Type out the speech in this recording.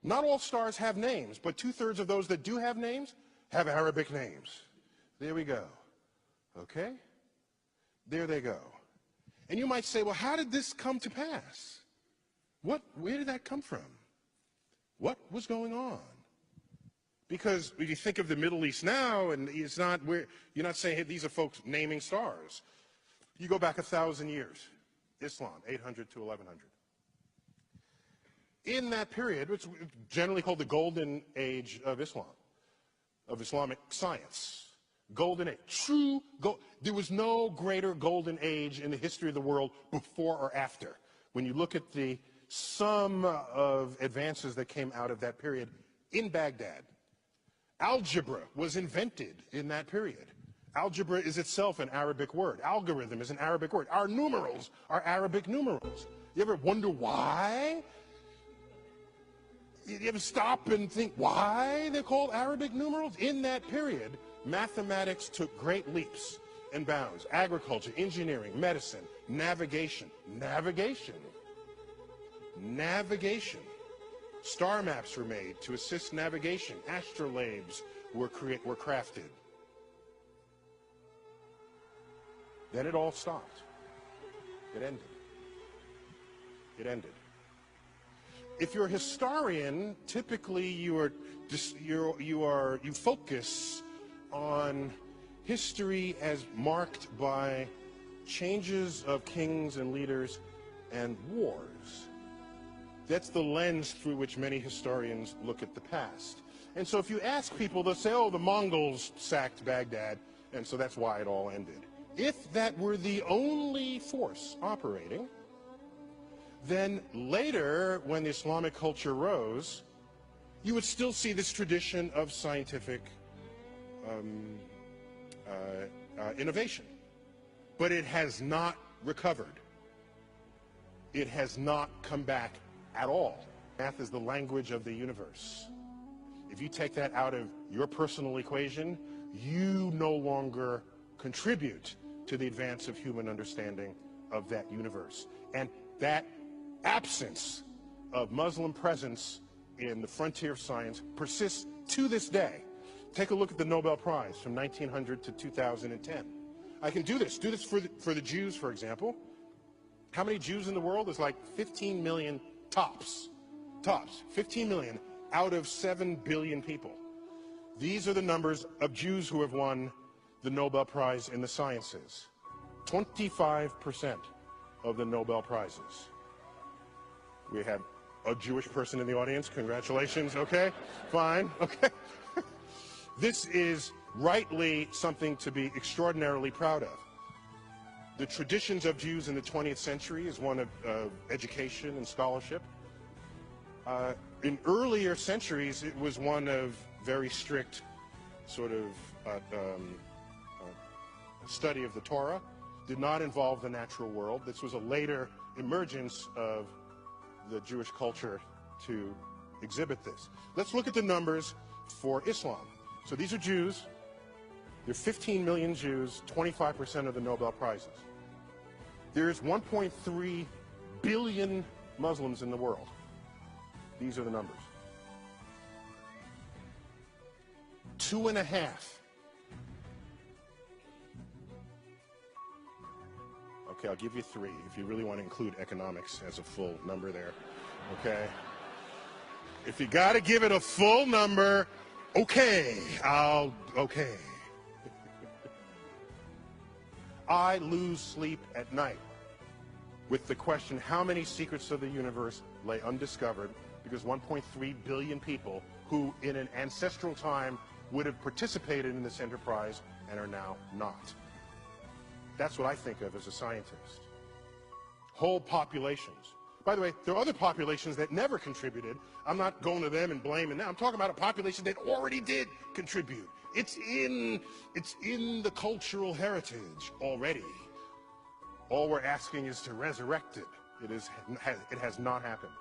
Not all stars have names, but 2/3 of those that do have names have Arabic names. There we go. Okay? There they go. And you might say, well, how did this come to pass? Where did that come from? What was going on? Because if you think of the Middle East now, and it's not where you're not saying, hey, these are folks naming stars. You go back 1,000 years, Islam, 800 to 1100. In that period, it's generally called the golden age of Islam, of Islamic science. Golden age. There was no greater golden age in the history of the world before or after. When you look at the sum of advances that came out of that period in Baghdad. Algebra was invented in that period. Algebra is itself an Arabic word. Algorithm is an Arabic word. Our numerals are Arabic numerals. You ever wonder why? You ever stop and think why they're called Arabic numerals? In that period, mathematics took great leaps and bounds. Agriculture, engineering, medicine, navigation. Navigation. Star maps were made to assist navigation. Astrolabes were crafted. Then it all stopped. It ended. If you're a historian, typically you focus on history as marked by changes of kings and leaders and wars. That's the lens through which many historians look at the past. And so if you ask people, they'll say, oh, the Mongols sacked Baghdad, and so that's why it all ended. If that were the only force operating, then later, when the Islamic culture rose, you would still see this tradition of scientific innovation. But it has not recovered. It has not come back at all. Math is the language of the universe. If you take that out of your personal equation, you no longer contribute to the advance of human understanding of that universe. And that absence of Muslim presence in the frontier of science persists to this day. Take a look at the Nobel Prize from 1900 to 2010. I can do this for the Jews, for example. How many Jews in the world? There's like 15 million tops, 15 million out of 7 billion people. These are the numbers of Jews who have won the Nobel Prize in the sciences. 25% of the Nobel Prizes. We have a Jewish person in the audience. Congratulations. Okay, fine. Okay. This is rightly something to be extraordinarily proud of. The traditions of Jews in the 20th century is one of education and scholarship. In earlier centuries, it was one of very strict sort of study of the Torah. Did not involve the natural world. This was a later emergence of the Jewish culture to exhibit this. Let's look at the numbers for Islam. So these are Jews. There are 15 million Jews, 25% of the Nobel Prizes. There's 1.3 billion Muslims in the world. These are the numbers. 2.5. Okay, I'll give you 3 if you really want to include economics as a full number there. Okay? If you got to give it a full number, okay, okay. I lose sleep at night with the question, how many secrets of the universe lay undiscovered, because 1.3 billion people who in an ancestral time would have participated in this enterprise and are now not. That's what I think of as a scientist. Whole populations. By the way, there are other populations that never contributed. I'm not going to them and blaming them. I'm talking about a population that already did contribute. It's in the cultural heritage already. All we're asking is to resurrect it. It has not happened.